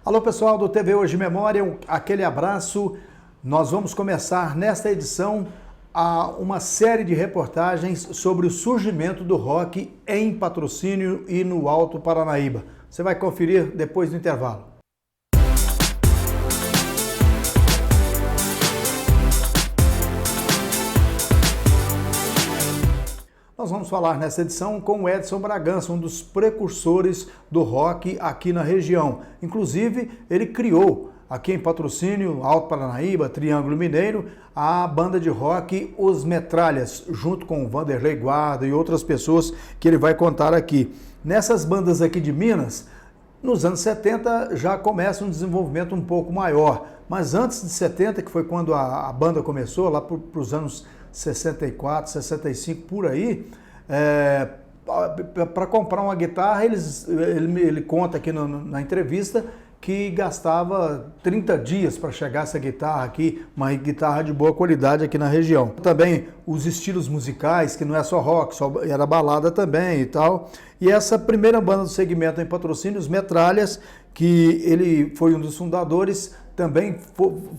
Alô pessoal do TV Hoje Memória, aquele abraço. Nós vamos começar nesta edição uma série de reportagens sobre o surgimento do rock em Patrocínio e no Alto Paranaíba. Você vai conferir depois do intervalo. Nós vamos falar nessa edição com o Edson Bragança, um dos precursores do rock aqui na região. Inclusive, ele criou aqui em Patrocínio, Alto Paranaíba, Triângulo Mineiro, a banda de rock Os Metralhas, junto com o Vanderlei Guarda e outras pessoas que ele vai contar aqui. Nessas bandas aqui de Minas, nos anos 70 já começa um desenvolvimento um pouco maior, mas antes de 70, que foi quando a banda começou, lá para os anos 64, 65, por aí, para comprar uma guitarra, ele conta aqui na entrevista que gastava 30 dias para chegar essa guitarra aqui, uma guitarra de boa qualidade aqui na região. Também os estilos musicais, que não é só rock, era balada também e tal. E essa primeira banda do segmento em Patrocínio, Os Metralhas, que ele foi um dos fundadores, também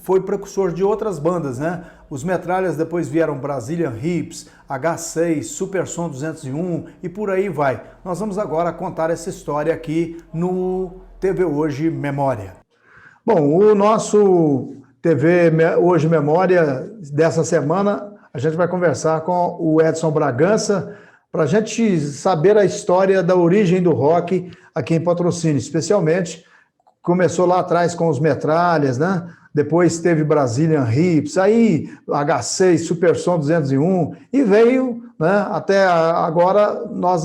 foi precursor de outras bandas, né? Os Metralhas depois vieram Brazilian Hips, H6, Super Som 201 e por aí vai. Nós vamos agora contar essa história aqui no TV Hoje Memória. Bom, o nosso TV Hoje Memória dessa semana, a gente vai conversar com o Edson Bragança para a gente saber a história da origem do rock aqui em Patrocínio, especialmente. Começou lá atrás com os Metralhas, né? Depois teve Brazilian Hips, aí H6, Super Som 201 e veio, né? Até agora nós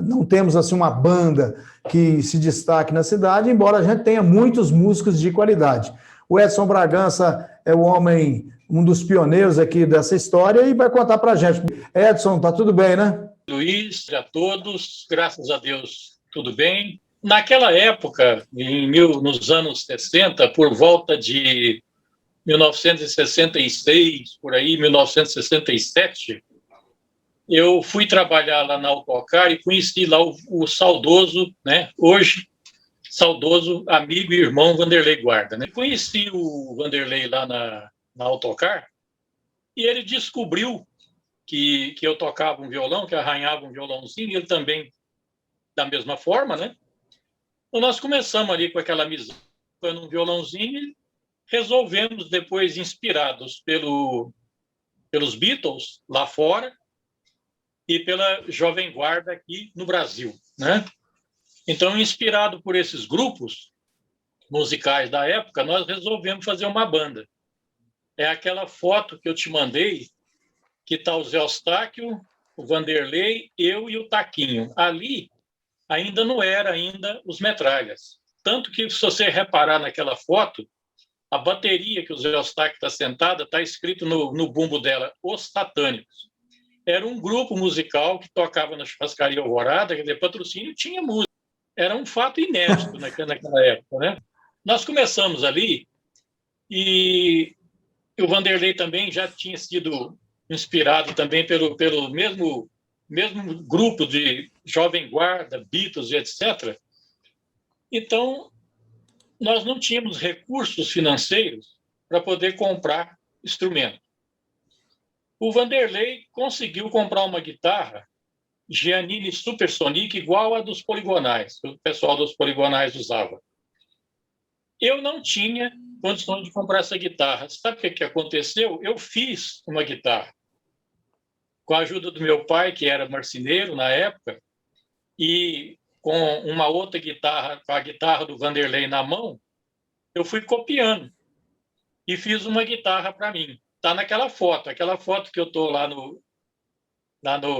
não temos assim uma banda que se destaque na cidade, embora a gente tenha muitos músicos de qualidade. O Edson Bragança é o homem, um dos pioneiros aqui dessa história e vai contar pra gente. Edson, tá tudo bem, né? Luiz, a todos, graças a Deus, tudo bem. Naquela época, nos anos 60, por volta de 1966, por aí, 1967, eu fui trabalhar lá na Autocar e conheci lá o saudoso, né, hoje saudoso amigo e irmão Vanderlei Guarda. Né? Conheci o Vanderlei lá na Autocar e ele descobriu que eu tocava um violão, que arranhava um violãozinho, e ele também da mesma forma, né? Então, nós começamos ali com aquela amizade, com um violãozinho, e resolvemos depois, inspirados pelos Beatles lá fora e pela Jovem Guarda aqui no Brasil, né? Então, inspirado por esses grupos musicais da época, nós resolvemos fazer uma banda. É aquela foto que eu te mandei, que está o Zé Eustáquio, o Vanderlei, eu e o Taquinho. Ali ainda não era os Metralhas. Tanto que, se você reparar naquela foto, a bateria que o Zé Eustáquio está sentada, está escrito no bumbo dela, Os Satânicos. Era um grupo musical que tocava na Churrascaria Alvorada, quer dizer, Patrocínio tinha música. Era um fato inédito naquela época, né? Nós começamos ali e o Vanderlei também já tinha sido inspirado também pelo mesmo grupo de Jovem Guarda, Beatles e etc. Então, nós não tínhamos recursos financeiros para poder comprar instrumento. O Vanderlei conseguiu comprar uma guitarra Giannini Supersonic igual a dos Poligonais, que o pessoal dos Poligonais usava. Eu não tinha condições de comprar essa guitarra. Sabe o que aconteceu? Eu fiz uma guitarra com a ajuda do meu pai, que era marceneiro na época, e com uma outra guitarra, com a guitarra do Vanderlei na mão, eu fui copiando e fiz uma guitarra para mim. Está naquela foto que eu estou lá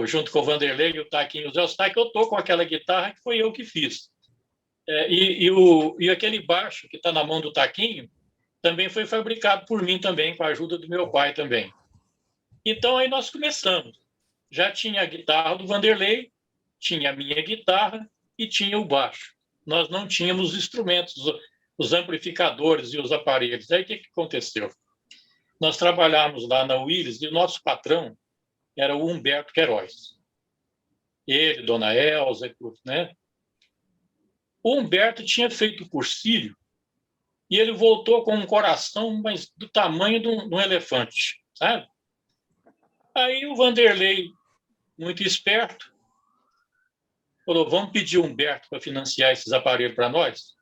junto com o Vanderlei e o Taquinho e o Zé Eustáquio, eu estou com aquela guitarra que foi eu que fiz. E aquele baixo que está na mão do Taquinho também foi fabricado por mim também, com a ajuda do meu pai também. Então, aí nós começamos. Já tinha a guitarra do Vanderlei, tinha a minha guitarra e tinha o baixo. Nós não tínhamos os instrumentos, os amplificadores e os aparelhos. Aí o que aconteceu? Nós trabalhávamos lá na Willis e o nosso patrão era o Humberto Queiroz. Ele, Dona Elza, né? O Humberto tinha feito o cursílio e ele voltou com um coração, mas do tamanho de um elefante, sabe? Aí o Vanderlei, muito esperto, falou, vamos pedir o Humberto para financiar esses aparelhos para nós?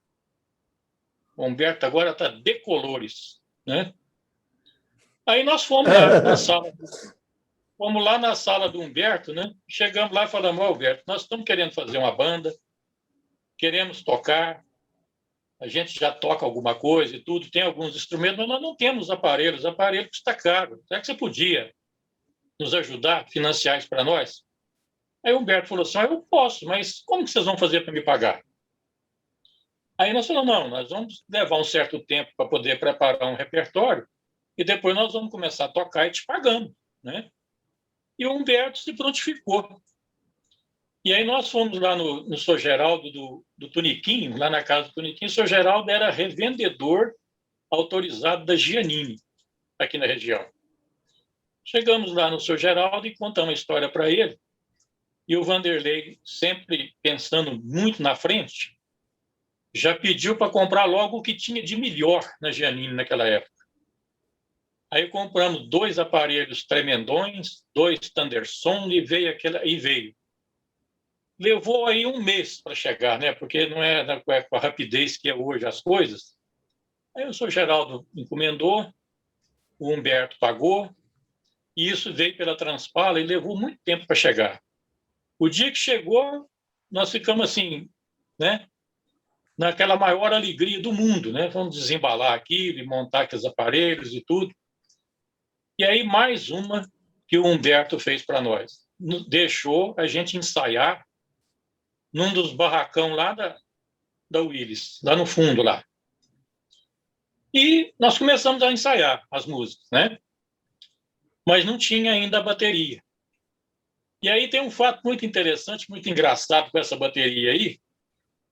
O Humberto agora está decolores, né? Aí nós fomos lá na sala, do Humberto, né? Chegamos lá e falamos, Humberto, nós estamos querendo fazer uma banda, queremos tocar, a gente já toca alguma coisa e tudo, tem alguns instrumentos, mas nós não temos aparelhos, aparelho custa caro. Será que você podia nos ajudar a financiar isso para nós? Aí o Humberto falou assim, eu posso, mas como que vocês vão fazer para me pagar? Aí nós falamos, não, nós vamos levar um certo tempo para poder preparar um repertório e depois nós vamos começar a tocar e te pagando, né? E o Humberto se prontificou. E aí nós fomos lá no Sr. Geraldo do Tuniquinho, lá na casa do Tuniquinho. O Sr. Geraldo era revendedor autorizado da Giannini, aqui na região. Chegamos lá no Sr. Geraldo e contamos a história para ele. E o Vanderlei, sempre pensando muito na frente, já pediu para comprar logo o que tinha de melhor na Giannini naquela época. Aí compramos 2 aparelhos tremendões, 2 Thundersong e veio. Levou aí um mês para chegar, né? Porque não é com a rapidez que é hoje as coisas. Aí o Sr. Geraldo encomendou, o Humberto pagou, e isso veio pela Transpala e levou muito tempo para chegar. O dia que chegou, nós ficamos assim, né? Naquela maior alegria do mundo, né? Vamos desembalar aquilo e montar aqueles aparelhos e tudo. E aí mais uma que o Humberto fez para nós. Deixou a gente ensaiar num dos barracão lá da Willis, lá no fundo lá. E nós começamos a ensaiar as músicas, né? Mas não tinha ainda a bateria. E aí tem um fato muito interessante, muito engraçado com essa bateria aí,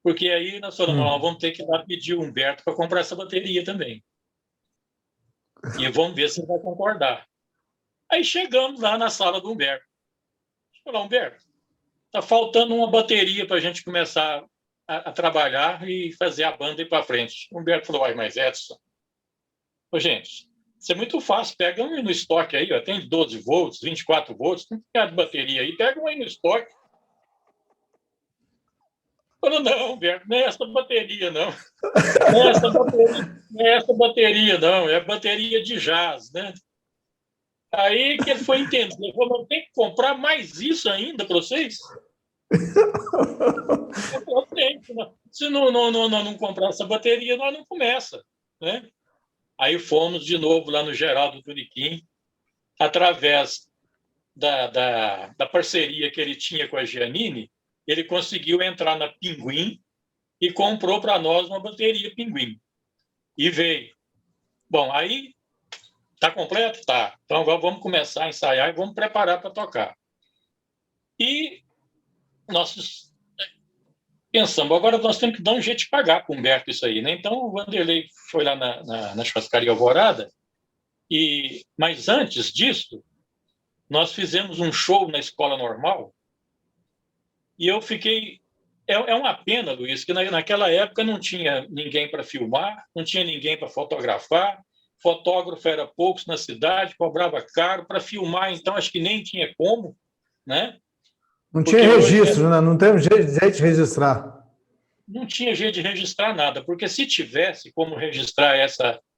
porque aí nós falamos, nós vamos ter que ir lá pedir o Humberto para comprar essa bateria também. E vamos ver se ele vai concordar. Aí chegamos lá na sala do Humberto. Falamos, Humberto, está faltando uma bateria para a gente começar a trabalhar e fazer a banda ir para frente. O Humberto falou, mas Edson, gente, isso é muito fácil, pega um aí no estoque aí, ó, tem 12 volts, 24 volts, não tem de bateria aí, pega um aí no estoque. Falou, não, Humberto, não é essa bateria, não. Não é essa bateria, não, é bateria de jazz, né? Aí que ele foi entender, ele falou, não tem que comprar mais isso ainda para vocês? Eu tenho, se não comprar essa bateria, nós não começa, né? Aí fomos de novo lá no Geraldo Tuniquim, através da parceria que ele tinha com a Giannini, ele conseguiu entrar na Pinguim e comprou para nós uma bateria Pinguim. E veio. Bom, aí está completo? Tá. Então vamos começar a ensaiar e vamos preparar para tocar. E nós pensamos, agora nós temos que dar um jeito de pagar para o Humberto isso aí, né? Então o Vanderlei foi lá na churrascaria Alvorada, mas antes disso, nós fizemos um show na escola normal e eu fiquei... É uma pena, Luiz, que naquela época não tinha ninguém para filmar, não tinha ninguém para fotografar, fotógrafo era poucos na cidade, cobrava caro para filmar, então acho que nem tinha como, né? Não tinha registro, né? Não tem jeito de registrar. Não tinha jeito de registrar nada, porque se tivesse como registrar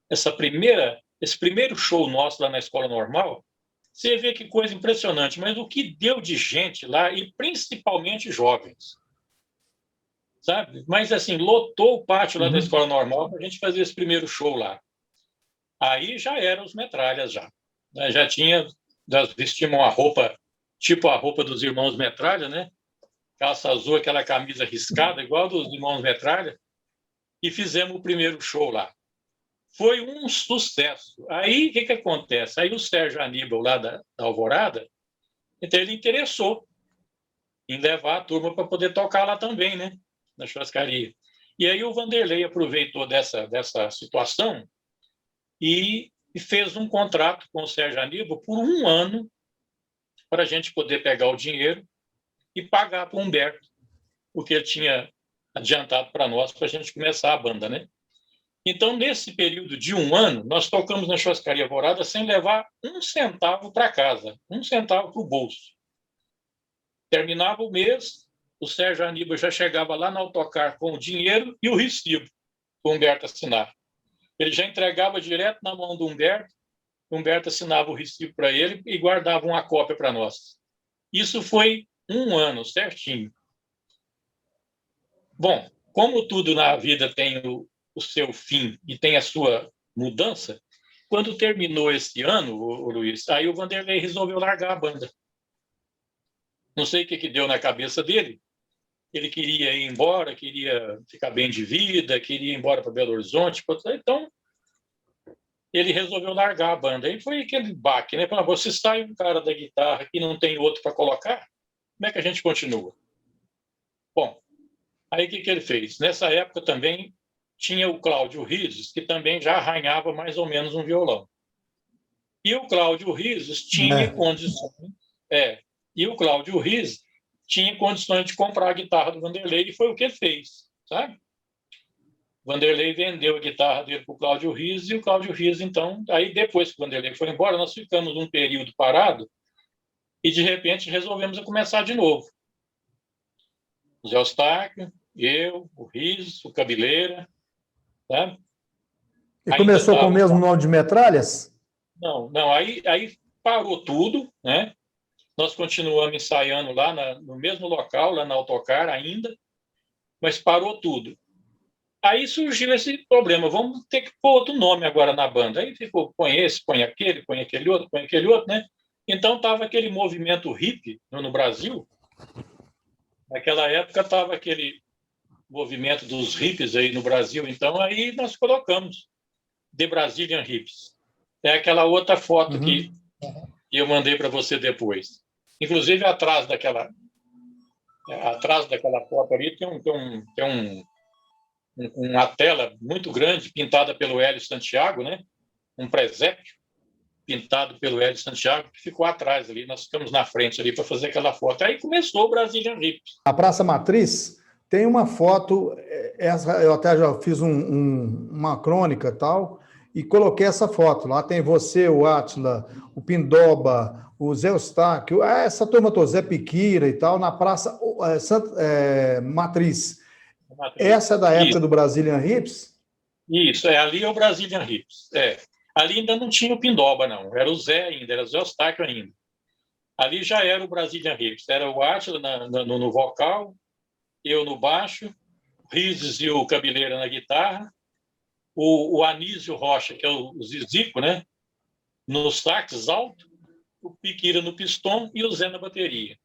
esse primeiro show nosso lá na escola normal, você vê que coisa impressionante, mas o que deu de gente lá, e principalmente jovens, sabe? Mas assim, lotou o pátio lá da escola normal para a gente fazer esse primeiro show lá. Aí já eram os metralhas já. Já tinha, nós vestimos uma roupa, tipo a roupa dos irmãos Metralha, né? Calça azul, aquela camisa riscada, igual dos irmãos Metralha, e fizemos o primeiro show lá. Foi um sucesso. Aí, o que acontece? Aí o Sérgio Aníbal, lá da Alvorada, então ele interessou em levar a turma para poder tocar lá também, né? Na churrascaria. E aí o Vanderlei aproveitou dessa situação e fez um contrato com o Sérgio Aníbal por 1 ano para a gente poder pegar o dinheiro e pagar para o Humberto, porque ele tinha adiantado para nós, para a gente começar a banda, né? Então, nesse período de 1 ano, nós tocamos na Churrascaria Alvorada sem levar 1 centavo para casa, 1 centavo para o bolso. Terminava o mês, o Sérgio Aníbal já chegava lá no autocar com o dinheiro e o recibo, para o Humberto assinar. Ele já entregava direto na mão do Humberto, o Humberto assinava o recibo para ele e guardava uma cópia para nós. Isso foi 1 ano, certinho. Bom, como tudo na vida tem o seu fim e tem a sua mudança, quando terminou esse ano, o Luiz, aí o Vanderlei resolveu largar a banda. Não sei o que deu na cabeça dele. Ele queria ir embora, queria ficar bem de vida, queria ir embora para Belo Horizonte. Então, ele resolveu largar a banda. Aí foi aquele baque, né? Falou, você sai um cara da guitarra e não tem outro para colocar, como é que a gente continua? Bom, aí o que ele fez? Nessa época também tinha o Cláudio Rizes, que também já arranhava mais ou menos um violão. E o Cláudio Rizes tinha condições... e o Cláudio Rizes tinha condições de comprar a guitarra do Vanderlei, e foi o que ele fez, sabe? O Vanderlei vendeu a guitarra dele para o Cláudio Rizes, e o Cláudio Rizes, então, aí depois que o Vanderlei foi embora, nós ficamos um período parado, e de repente resolvemos começar de novo. O Zé Eustáquio, eu, o Rizes, o Cabeleira, sabe? E começou com o mesmo nome de Metralhas? Não, aí parou tudo, né? Nós continuamos ensaiando lá no mesmo local, lá na Autocar ainda, mas parou tudo. Aí surgiu esse problema, vamos ter que pôr outro nome agora na banda. Aí ficou, põe esse, põe aquele outro, né? Então estava aquele movimento hippie no Brasil. Naquela época estava aquele movimento dos hippies aí no Brasil, então aí nós colocamos The Brazilian Hippies. É aquela outra foto que eu mandei para você depois. Inclusive, atrás daquela foto ali tem uma tela muito grande, pintada pelo Hélio Santiago, né? Um presépio pintado pelo Hélio Santiago, que ficou atrás ali. Nós ficamos na frente ali para fazer aquela foto. Aí começou o Brazilian Hippies. A Praça Matriz tem uma foto, essa eu até já fiz uma crônica e tal, e coloquei essa foto. Lá tem você, o Átila, o Pindoba, o Zé Eustáquio, essa turma toda, Zé Piquira e tal, na Praça Matriz. Essa é da época do Brazilian Hippies? Isso, ali é o Brazilian Hippies. Ali ainda não tinha o Pindoba, não. Era o Zé ainda, era o Zé Eustáquio ainda. Ali já era o Brazilian Hippies. Era o Átila no vocal, eu no baixo, o Rizes e o Cabeleira na guitarra, o Anísio Rocha, que é o Zizico, né? No sax alto, o Piquira no pistão e o Zé na bateria.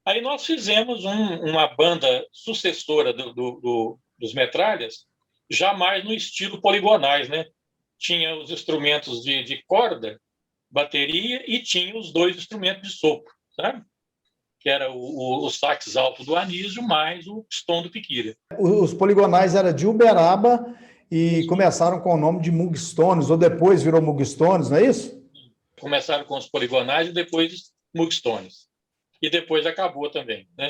Aí nós fizemos uma banda sucessora dos Metralhas, jamais no estilo poligonais, né? Tinha os instrumentos de corda, bateria, e tinha os 2 instrumentos de sopro, sabe? Que era o sax alto do Anísio mais o pistão do Piquira. Os poligonais eram de Uberaba e começaram com o nome de Mugstones, ou depois virou Mugstones, não é isso? Começaram com os poligonais e depois Mugstones. E depois acabou também, né?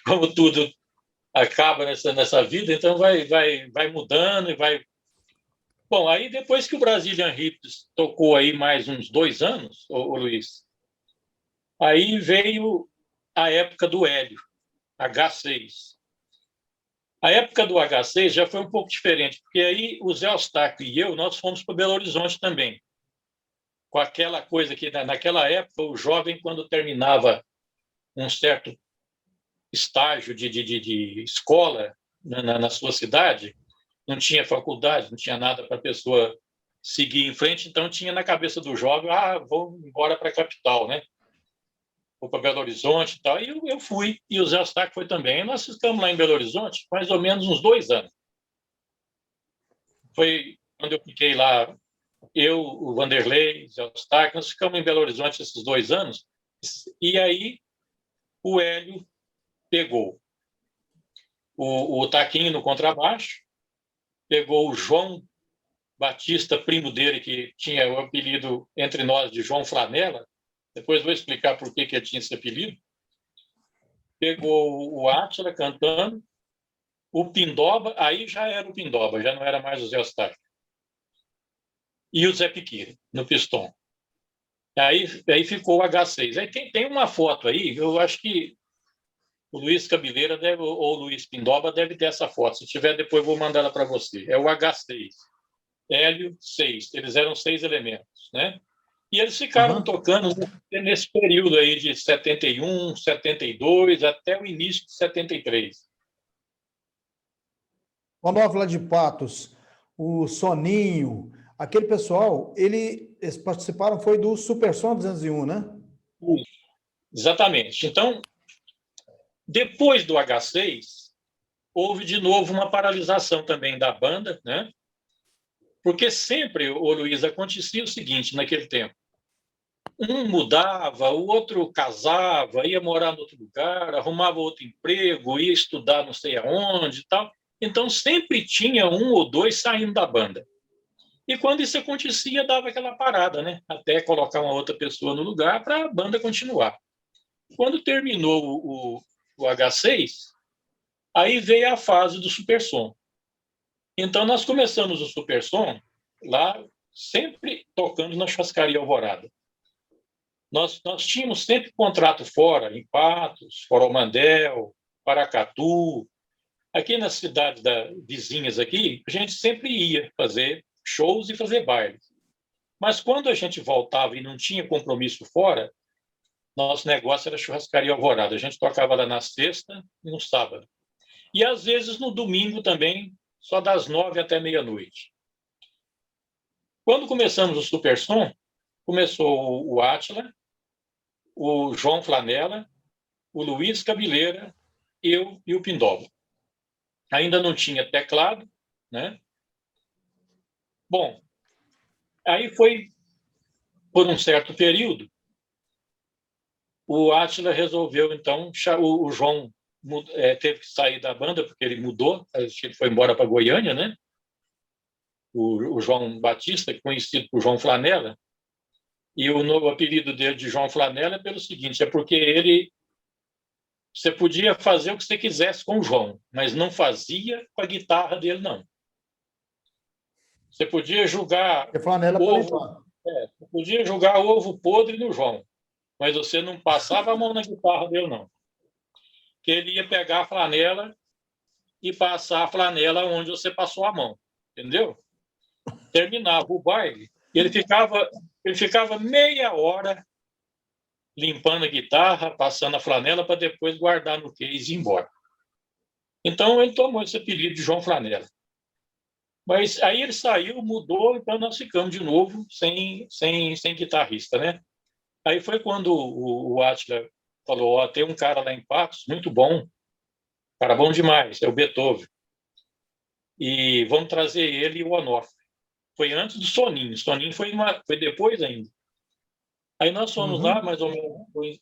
Como tudo acaba nessa vida, então vai mudando e vai... Bom, aí depois que o Brazilian Hippies tocou aí mais uns 2 anos, o Luiz, aí veio a época do Hélio, H6. A época do H6 já foi um pouco diferente, porque aí o Zé Eustáquio e eu, nós fomos para Belo Horizonte também. Com aquela coisa que, naquela época, o jovem, quando terminava um certo estágio de escola na sua cidade, não tinha faculdade, não tinha nada para a pessoa seguir em frente, então tinha na cabeça do jovem, vou embora para a capital, né? Vou para Belo Horizonte e tal. E eu fui, e o Zé Eustáquio foi também. E nós ficamos lá em Belo Horizonte mais ou menos uns 2 anos. Foi quando eu fiquei lá, eu, o Vanderlei, o Zé Eustáquio, nós ficamos em Belo Horizonte esses 2 anos, e aí o Hélio pegou o Taquinho no contrabaixo, pegou o João Batista, primo dele, que tinha o apelido entre nós de João Flanela, depois vou explicar por que ele tinha esse apelido, pegou o Átila cantando, O Pindoba, aí já era o Pindoba, já não era mais o Zé Eustáquio. E o Zé Piquira, no pistão. Aí ficou o H6. Aí tem uma foto aí, eu acho que o Luiz Cabeleira deve, ou o Luiz Pindoba deve ter essa foto. Se tiver, depois eu vou mandar ela para você. É o H6, Hélio 6. Eles eram 6 elementos, né? E eles ficaram tocando nesse período aí de 71, 72, até o início de 73. O Novela de Patos, o Soninho, aquele pessoal, eles participaram, foi do Super Som 201, né? Exatamente. Então, depois do H6, houve de novo uma paralisação também da banda, né? Porque sempre, o Luiz, acontecia o seguinte naquele tempo. Um mudava, o outro casava, ia morar em outro lugar, arrumava outro emprego, ia estudar não sei aonde e tal. Então, sempre tinha um ou dois saindo da banda. E quando isso acontecia, dava aquela parada, né? Até colocar uma outra pessoa no lugar para a banda continuar. Quando terminou o H6, aí veio a fase do Supersom. Então, nós começamos o Supersom lá, sempre tocando na Churrascaria Alvorada. Nós tínhamos sempre contrato fora, em Patos, Coromandel, Paracatu. Aqui nas cidades vizinhas aqui, a gente sempre ia fazer shows e fazer bailes. Mas quando a gente voltava e não tinha compromisso fora, nosso negócio era Churrascaria Alvorada. A gente tocava lá na sexta e no sábado. E às vezes no domingo também, só das 9 até meia-noite. Quando começamos o Supersom, começou o Átila, o João Flanella, o Luiz Cabeleira, eu e o Pindoba. Ainda não tinha teclado, né? Bom, aí foi por um certo período, o Átila resolveu, então, o João teve que sair da banda, porque ele mudou, ele foi embora para Goiânia, né? O João Batista, conhecido por João Flanella, e o novo apelido dele de João Flanella é pelo seguinte, é porque você podia fazer o que você quisesse com o João, mas não fazia com a guitarra dele, não. Você podia jogar você podia jogar ovo podre no João, mas você não passava a mão na guitarra dele, não. Que ele ia pegar a flanela e passar a flanela onde você passou a mão, entendeu? Terminava o baile, ele ficava meia hora limpando a guitarra, passando a flanela para depois guardar no case e ir embora. Então ele tomou esse apelido de João Flanella. Mas aí ele saiu, mudou, então nós ficamos de novo sem guitarrista, né? Aí foi quando o Átila falou, ó, tem um cara lá em Patos, muito bom, cara bom demais, é o Beethoven. E vamos trazer ele e o Onofre. Foi antes do Soninho. Soninho foi depois ainda. Aí nós fomos lá, mais ou menos, em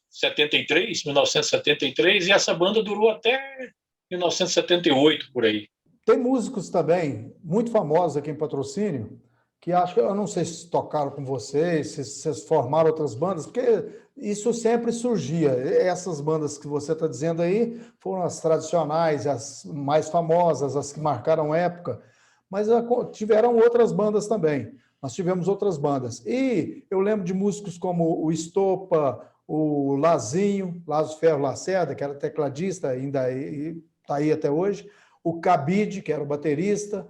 1973, e essa banda durou até 1978, por aí. Tem músicos também, muito famosos aqui em Patrocínio, que acho que, eu não sei se tocaram com vocês, se vocês formaram outras bandas, porque isso sempre surgia. Essas bandas que você está dizendo aí foram as tradicionais, as mais famosas, as que marcaram época, mas tiveram outras bandas também. Nós tivemos outras bandas. E eu lembro de músicos como o Estopa, o Lazinho, Lázaro Ferro Lacerda, que era tecladista, ainda está aí até hoje, o Cabide, que era o baterista,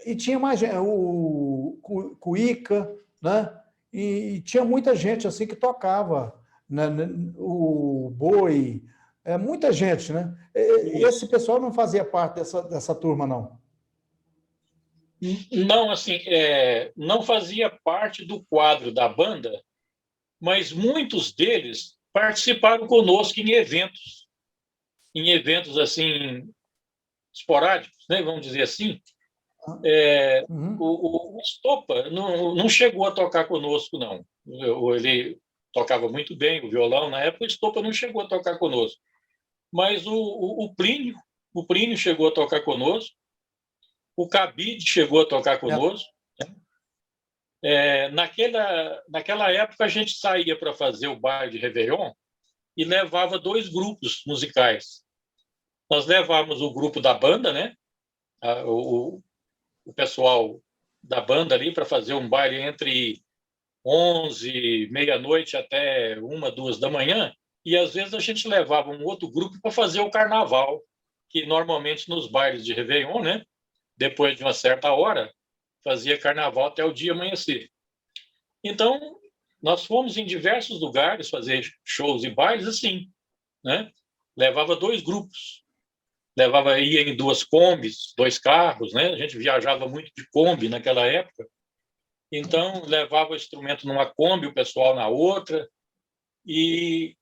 e tinha mais gente, o Cuica, né? E tinha muita gente assim que tocava, né? O Boi, muita gente, né? Esse pessoal não fazia parte dessa turma, não. Não, assim, não fazia parte do quadro da banda, mas muitos deles participaram conosco em eventos assim esporádicos, né, vamos dizer assim. O Estopa não chegou a tocar conosco, não. Ele tocava muito bem o violão na época, o Estopa não chegou a tocar conosco. Mas o Plínio chegou a tocar conosco, o Cabide chegou a tocar conosco. Naquela época, a gente saía para fazer o baile de Réveillon e levava 2 grupos musicais. Nós levávamos o grupo da banda, né? O pessoal da banda ali para fazer um baile entre 11, meia-noite até 1, 2 da manhã, e às vezes a gente levava um outro grupo para fazer o carnaval, que normalmente nos bailes de Réveillon, né? Depois de uma certa hora, fazia carnaval até o dia amanhecer. Então, nós fomos em diversos lugares fazer shows e bailes assim, né? Levava 2 grupos, ia em 2 combis, 2 carros, né? A gente viajava muito de Kombi naquela época, então levava o instrumento numa Kombi, o pessoal na outra, e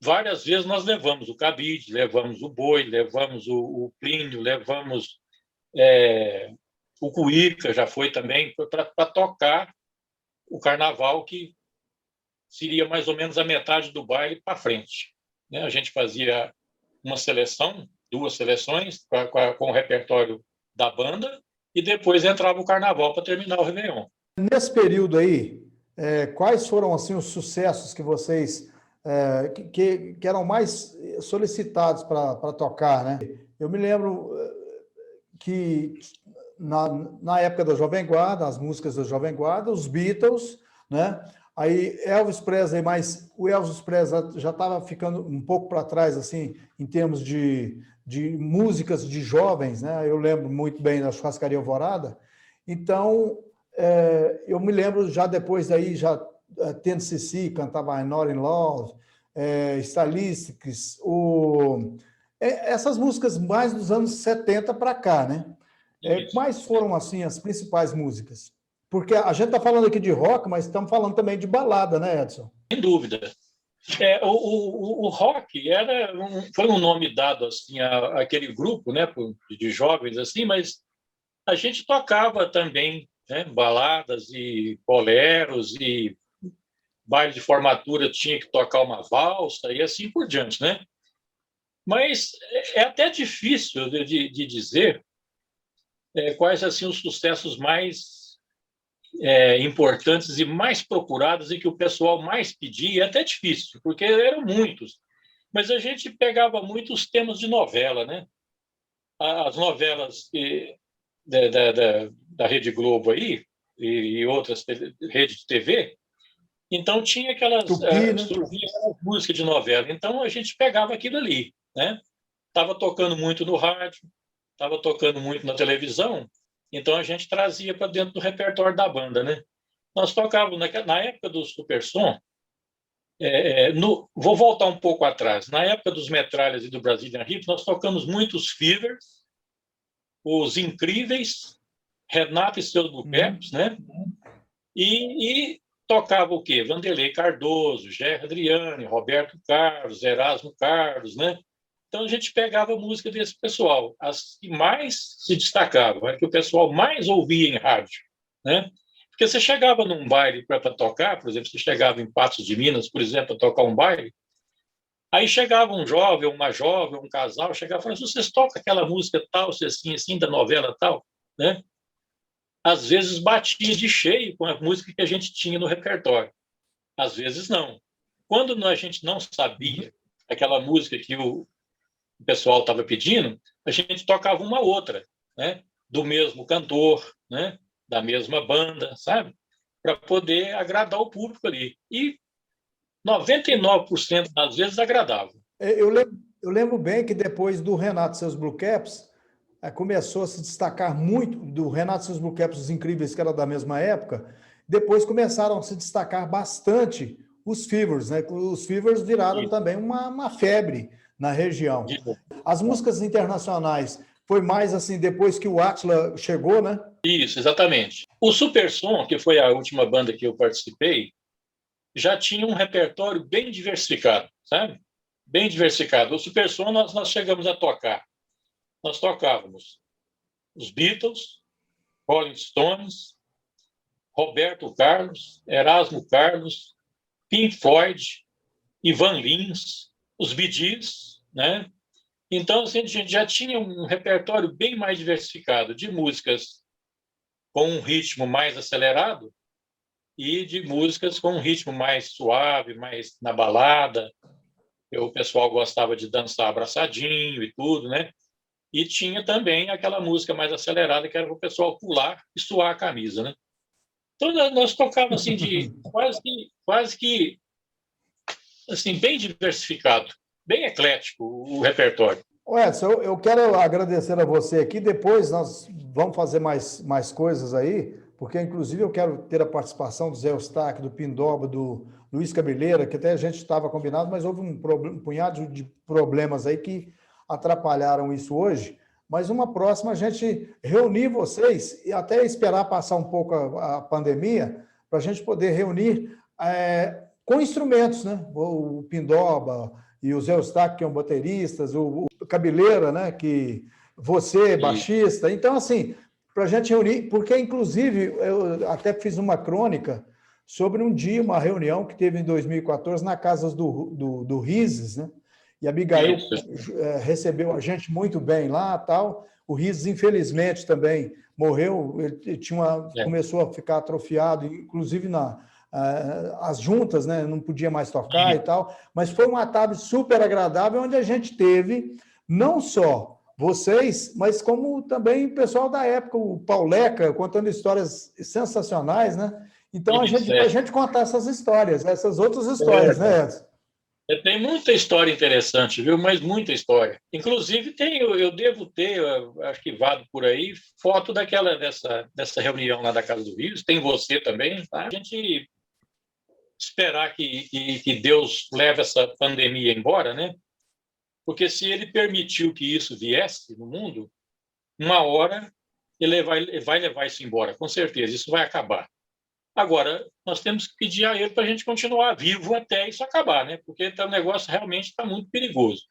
várias vezes nós levamos o cabide, levamos o boi, levamos o Plínio, levamos o Cuíca, já foi também, para tocar o carnaval, que seria mais ou menos a metade do baile para frente, né? A gente fazia uma seleção, 2 seleções com o repertório da banda, e depois entrava o carnaval para terminar o Réveillon. Nesse período aí, quais foram assim os sucessos que vocês que eram mais solicitados para tocar, né? Eu me lembro que na época da Jovem Guarda, as músicas da Jovem Guarda, os Beatles, né? Aí Elvis Presley, mas o Elvis Presley já estava ficando um pouco para trás, assim, em termos de músicas de jovens, né? Eu lembro muito bem da Churrascaria Alvorada. Então, eu me lembro já depois daí, já Tennessee cantava I'm Not in Love, Stylistics, essas músicas mais dos anos 70 para cá, né? Quais foram, assim, as principais músicas? Porque a gente está falando aqui de rock, mas estamos falando também de balada, né, Edson? Sem dúvida. O rock foi um nome dado assim àquele grupo, né, de jovens assim, mas a gente tocava também, né, baladas e boleros, e baile de formatura tinha que tocar uma valsa e assim por diante, né? Mas é até difícil de dizer quais assim os sucessos mais importantes e mais procurados e que o pessoal mais pedia. É até difícil, porque eram muitos. Mas a gente pegava muitos temas de novela, né? As novelas da Rede Globo aí e outras redes de TV, então tinha aquelas Tupi, né? músicas de novela. Então a gente pegava aquilo ali, né? Estava tocando muito no rádio, estava tocando muito na televisão, então a gente trazia para dentro do repertório da banda, né? Nós tocávamos na época do Super Som, vou voltar um pouco atrás. Na época dos Metralhas e do Brazilian Hip, nós tocamos muitos Fevers, os Incríveis, Renato e seus Buquetes, né? E tocava o quê? Vanderlei Cardoso, Gerry Adriane, Roberto Carlos, Erasmo Carlos, né? Então a gente pegava a música desse pessoal, as que mais se destacavam, a que o pessoal mais ouvia em rádio, né? Porque você chegava num baile para tocar, por exemplo, você chegava em Patos de Minas, por exemplo, para tocar um baile, aí chegava um jovem, uma jovem, um casal, chegava e falava: vocês tocam aquela música tal, assim, assim, da novela tal, né? Às vezes batia de cheio com a música que a gente tinha no repertório, às vezes não. Quando a gente não sabia aquela música que o pessoal estava pedindo, a gente tocava uma outra, né? Do mesmo cantor, né? Da mesma banda, sabe? Para poder agradar o público ali. E 99% das vezes agradava. Eu lembro bem que depois do Renato e seus Blue Caps, começou a se destacar muito, do Renato e seus Blue Caps, os Incríveis, que era da mesma época, depois começaram a se destacar bastante os Fevers, né? Os Fevers viraram também uma febre na região. As músicas internacionais foi mais assim, depois que o Átila chegou, né? Isso, exatamente. O Super Som, que foi a última banda que eu participei, já tinha um repertório bem diversificado, sabe? Bem diversificado. O Super Som nós chegamos a tocar. Nós tocávamos os Beatles, Rolling Stones, Roberto Carlos, Erasmo Carlos, Pink Floyd, Ivan Lins, os Bee Gees, né? Então, assim, a gente já tinha um repertório bem mais diversificado de músicas com um ritmo mais acelerado e de músicas com um ritmo mais suave, mais na balada. o pessoal gostava de dançar abraçadinho e tudo, né? E tinha também aquela música mais acelerada, que era para o pessoal pular e suar a camisa, né? Então, nós tocávamos assim, de quase que assim, bem diversificado, bem eclético o repertório. Edson, eu quero agradecer a você aqui. Depois nós vamos fazer mais coisas aí, porque inclusive eu quero ter a participação do Zé Eustáquio, do Pindoba, do Luiz Cabeleira, que até a gente estava combinado, mas houve um punhado de problemas aí que atrapalharam isso hoje. Mas uma próxima a gente reunir vocês e até esperar passar um pouco a pandemia para a gente poder reunir com instrumentos, né? O Pindoba e o Zé Eustáquio, que é um baterista, o Cabeleira, né? Que você é baixista. Então, assim, para a gente reunir, porque, inclusive, eu até fiz uma crônica sobre um dia, uma reunião que teve em 2014 na casa do Rises, né? E a Abigail recebeu a gente muito bem lá, tal. O Rises, infelizmente, também morreu, ele começou a ficar atrofiado, inclusive as juntas, né? Não podia mais tocar e tal. Mas foi uma tarde super agradável, onde a gente teve não só vocês, mas como também o pessoal da época, o Pauleca, contando histórias sensacionais, né? Então, a gente contar essas histórias, essas outras histórias, né, Edson? Tem muita história interessante, viu? Mas muita história. Inclusive, eu devo ter, arquivado por aí, foto dessa reunião lá da Casa do Rio. Tem você também, tá? A gente esperar que Deus leve essa pandemia embora, né? Porque se ele permitiu que isso viesse no mundo, uma hora ele vai levar isso embora, com certeza, isso vai acabar. Agora, nós temos que pedir a ele para a gente continuar vivo até isso acabar, né? Porque o negócio realmente está muito perigoso.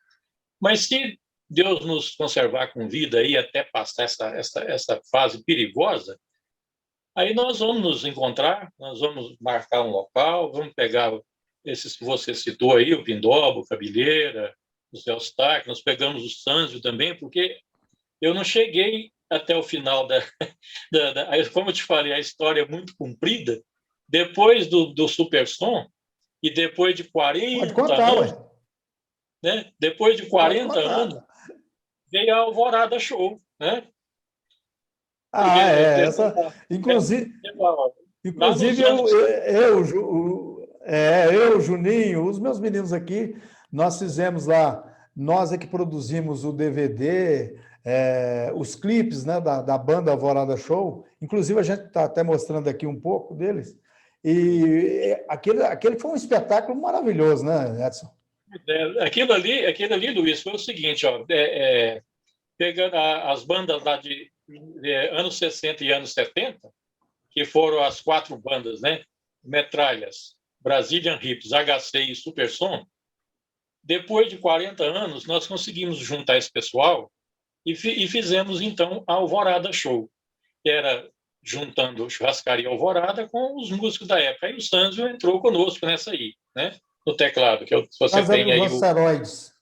Mas se Deus nos conservar com vida aí até passar essa fase perigosa, aí nós vamos nos encontrar, nós vamos marcar um local, vamos pegar esses que você citou aí, o Pindoba, o Cabeleira, o Zé Eustáquio, nós pegamos o Sanzio também, porque eu não cheguei até o final como eu te falei, a história é muito comprida. Depois do Super Som, e depois de 40 anos, né? Depois de 40 anos, veio a Alvorada Show, né? Inclusive o Juninho, os meus meninos aqui, nós fizemos lá, nós é que produzimos o DVD, os clipes, né, da banda Alvorada Show. Inclusive, a gente está até mostrando aqui um pouco deles. E aquele foi um espetáculo maravilhoso, né, Edson? Aquilo ali, Luiz, foi o seguinte, ó, pegando as bandas lá de anos 60 e anos 70, que foram as 4 bandas, né? Metralhas, Brazilian Hips, HC e Super Som. Depois de 40 anos, nós conseguimos juntar esse pessoal e fizemos, então, a Alvorada Show, que era juntando Churrascaria Alvorada com os músicos da época. Aí o Sanzio entrou conosco nessa aí, né? No teclado, que você tem aí. Os Asteroides.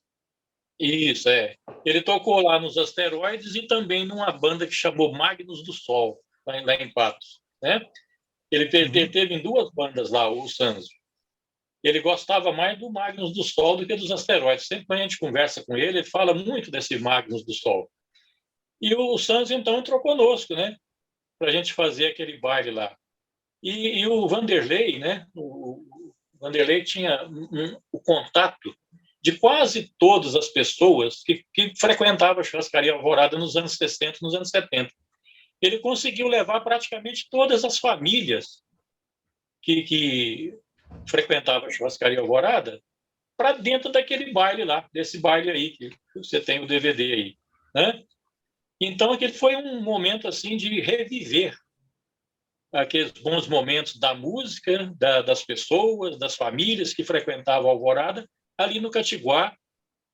Isso, Ele tocou lá nos Asteroides e também numa banda que chamou Magnus do Sol, lá em Patos, né? Ele teve em 2 bandas lá, o Sanzio. Ele gostava mais do Magnus do Sol do que dos Asteroides. Sempre quando a gente conversa com ele fala muito desse Magnus do Sol. E o Sanzio, então, entrou conosco, né? Para a gente fazer aquele baile lá. E o Vanderlei, né? O Vanderlei tinha o contato de quase todas as pessoas que frequentavam a Churrascaria Alvorada nos anos 60, nos anos 70. Ele conseguiu levar praticamente todas as famílias que frequentavam a Churrascaria Alvorada para dentro daquele baile lá, desse baile aí, que você tem o DVD aí, né? Então, aquele foi um momento assim de reviver aqueles bons momentos da música, das pessoas, das famílias que frequentavam a Alvorada, ali no Catiguá,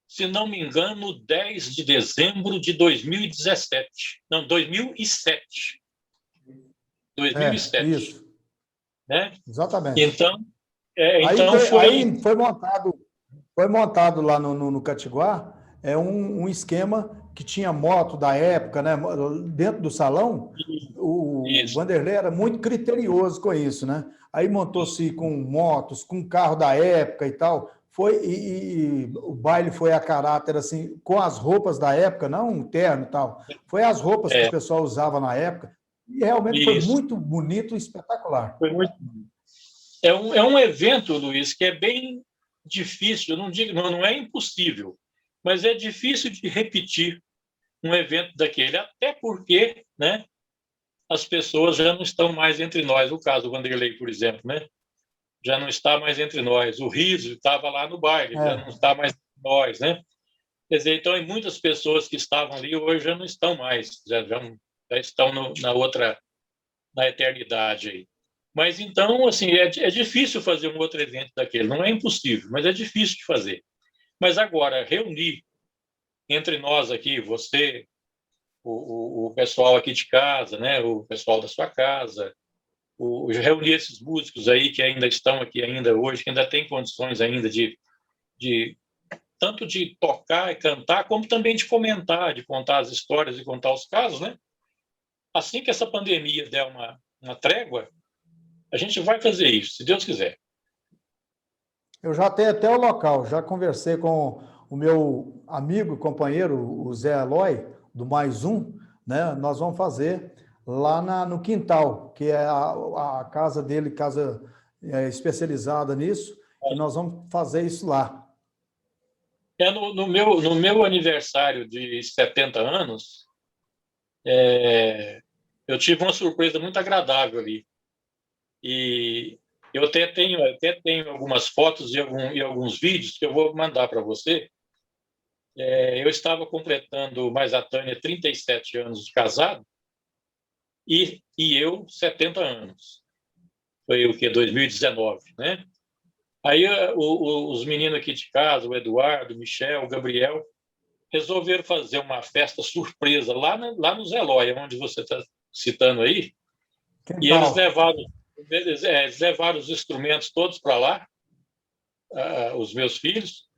se não me engano, 10 de dezembro de 2017. Não, 2007. 2007. Isso. Né? Exatamente. Então, aí foi montado lá no Catiguá um esquema que tinha moto da época, né? Dentro do salão. O Vanderlei era muito criterioso com isso, né? Aí montou-se com motos, com carro da época e tal. e o baile foi a caráter assim, com as roupas da época, não um terno e tal. Foi as roupas que o É, pessoal usava na época. E realmente foi isso. muito bonito e espetacular. Foi muito. É um evento, Luiz, que é bem difícil, eu não digo, não é impossível, mas é difícil de repetir um evento daquele, até porque, né, as pessoas já não estão mais entre nós. O caso do Vanderlei, por exemplo, né, já não está mais entre nós. O Riso estava lá no baile, já não É. está mais entre nós, né? Quer dizer, então, muitas pessoas que estavam ali hoje já não estão mais, já estão na eternidade aí. Mas então, assim, é difícil fazer um outro evento daquele. Não é impossível, mas é difícil de fazer. Mas agora, reunir entre nós aqui, você, o pessoal aqui de casa, né, o pessoal da sua casa, reunir esses músicos aí que ainda estão aqui ainda hoje, que ainda têm condições ainda de tanto de tocar e cantar, como também de comentar, de contar as histórias e contar os casos, né? Assim que essa pandemia der uma trégua, a gente vai fazer isso, se Deus quiser. Eu já tenho até o local, já conversei com o meu amigo e companheiro, o Zé Eloy, do Mais Um, né? Nós vamos fazer lá no Quintal, que é a casa dele, casa especializada nisso, e nós vamos fazer isso lá. No meu aniversário de 70 anos, eu tive uma surpresa muito agradável ali. E eu até tenho algumas fotos e alguns vídeos que eu vou mandar para você. Eu estava completando, mais a Tânia, 37 anos de casado e eu 70 anos. Foi o que? 2019, né? Aí os meninos aqui de casa, o Eduardo, o Michel, o Gabriel, resolveram fazer uma festa surpresa lá no Zé Lóia, onde você está citando aí, e eles Quintal. levaram os instrumentos todos para lá, os meus filhos,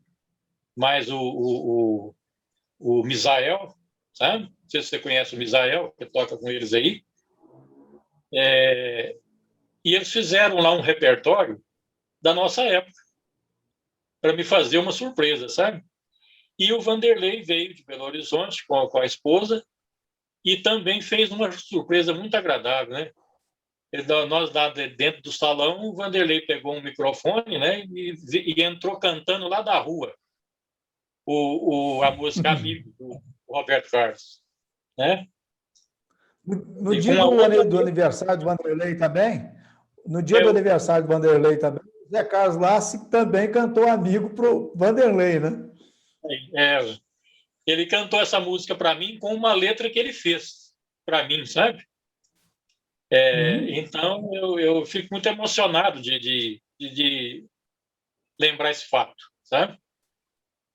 mais o Misael, sabe? Não sei se você conhece o Misael, que toca com eles aí. E eles fizeram lá um repertório da nossa época, para me fazer uma surpresa, sabe? E o Vanderlei veio de Belo Horizonte com a esposa e também fez uma surpresa muito agradável, né? Nós lá dentro do salão, o Vanderlei pegou um microfone, né, e entrou cantando lá da rua a música Amigo, do Roberto Carlos, né? No E com dia a outra do amiga, aniversário do Vanderlei também, no dia do eu, aniversário do Vanderlei também, o Zé Carlos Lassi também cantou amigo pro Vanderlei, né? é, ele cantou essa música para mim com uma letra que ele fez para mim, sabe? Uhum. Então eu fico muito emocionado de lembrar esse fato, sabe?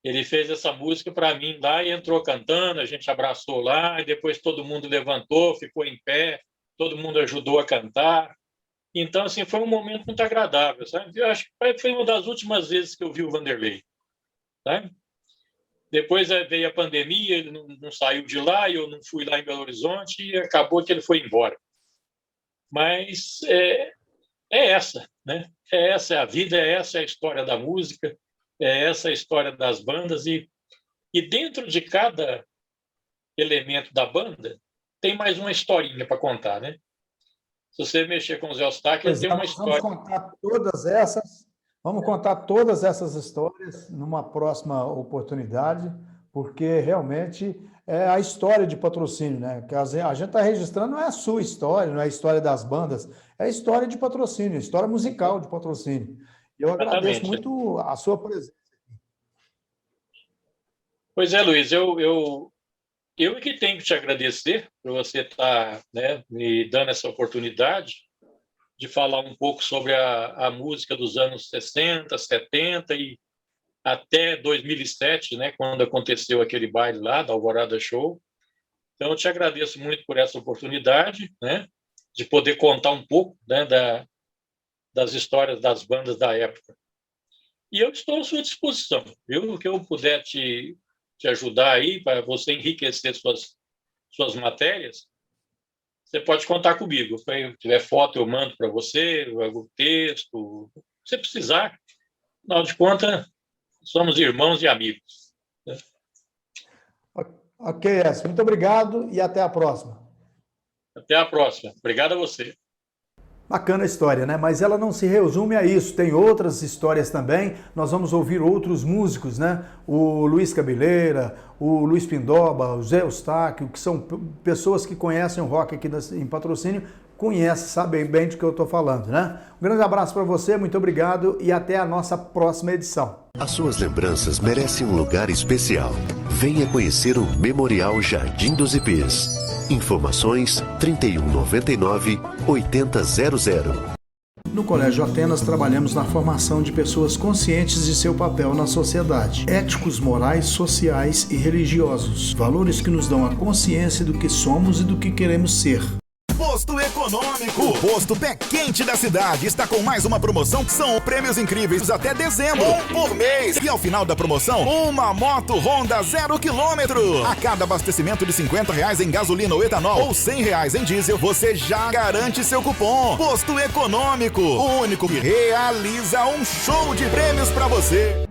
Ele fez essa música para mim lá e entrou cantando, a gente abraçou lá, e depois todo mundo levantou, ficou em pé, todo mundo ajudou a cantar. Então, assim, foi um momento muito agradável, sabe? Eu acho que foi uma das últimas vezes que eu vi o Vanderlei, sabe? Depois veio a pandemia, ele não saiu de lá, eu não fui lá em Belo Horizonte e acabou que ele foi embora. Mas é essa, né? Essa é a vida, essa é a história da música, essa a história das bandas e dentro de cada elemento da banda tem mais uma historinha para contar, né? Se você mexer com o Zé Eustáquio, ele Pois tem é, uma nós história. vamos contar todas essas histórias numa próxima oportunidade, porque realmente é a história de patrocínio, né? Que a gente está registrando não é a sua história, não é a história das bandas, é a história de patrocínio, a história musical de patrocínio. E eu agradeço Exatamente. muito a sua presença. Pois é, Luiz, eu que tenho que te agradecer por você estar, né, me dando essa oportunidade de falar um pouco sobre a música dos anos 60, 70 e até 2007, né, quando aconteceu aquele baile lá da Alvorada Show. Então, eu te agradeço muito por essa oportunidade, né, de poder contar um pouco, né, das histórias das bandas da época. E eu estou à sua disposição, viu? O que eu puder te ajudar aí para você enriquecer suas matérias, você pode contar comigo. Se tiver foto, eu mando para você, o texto, se você precisar. Afinal de contas, somos irmãos e amigos. Ok, Edson, muito obrigado e até a próxima. Até a próxima. Obrigado a você. Bacana a história, né? Mas ela não se resume a isso, tem outras histórias também. Nós vamos ouvir outros músicos, né? O Luiz Cabeleira, o Luiz Pindoba, o Zé Eustáquio, que são pessoas que conhecem o rock aqui em Patrocínio, conhecem, sabem bem do que eu estou falando, né? Um grande abraço para você, muito obrigado e até a nossa próxima edição. As suas lembranças merecem um lugar especial. Venha conhecer o Memorial Jardim dos Ipês. Informações 3199-8000. No Colégio Atenas trabalhamos na formação de pessoas conscientes de seu papel na sociedade, éticos, morais, sociais e religiosos, valores que nos dão a consciência do que somos e do que queremos ser. Posto Econômico, o posto pé quente da cidade, está com mais uma promoção. São prêmios incríveis até dezembro, um por mês. E ao final da promoção, uma moto Honda 0 km. A cada abastecimento de R$50 em gasolina ou etanol ou R$100 em diesel, você já garante seu cupom. Posto Econômico, o único que realiza um show de prêmios para você.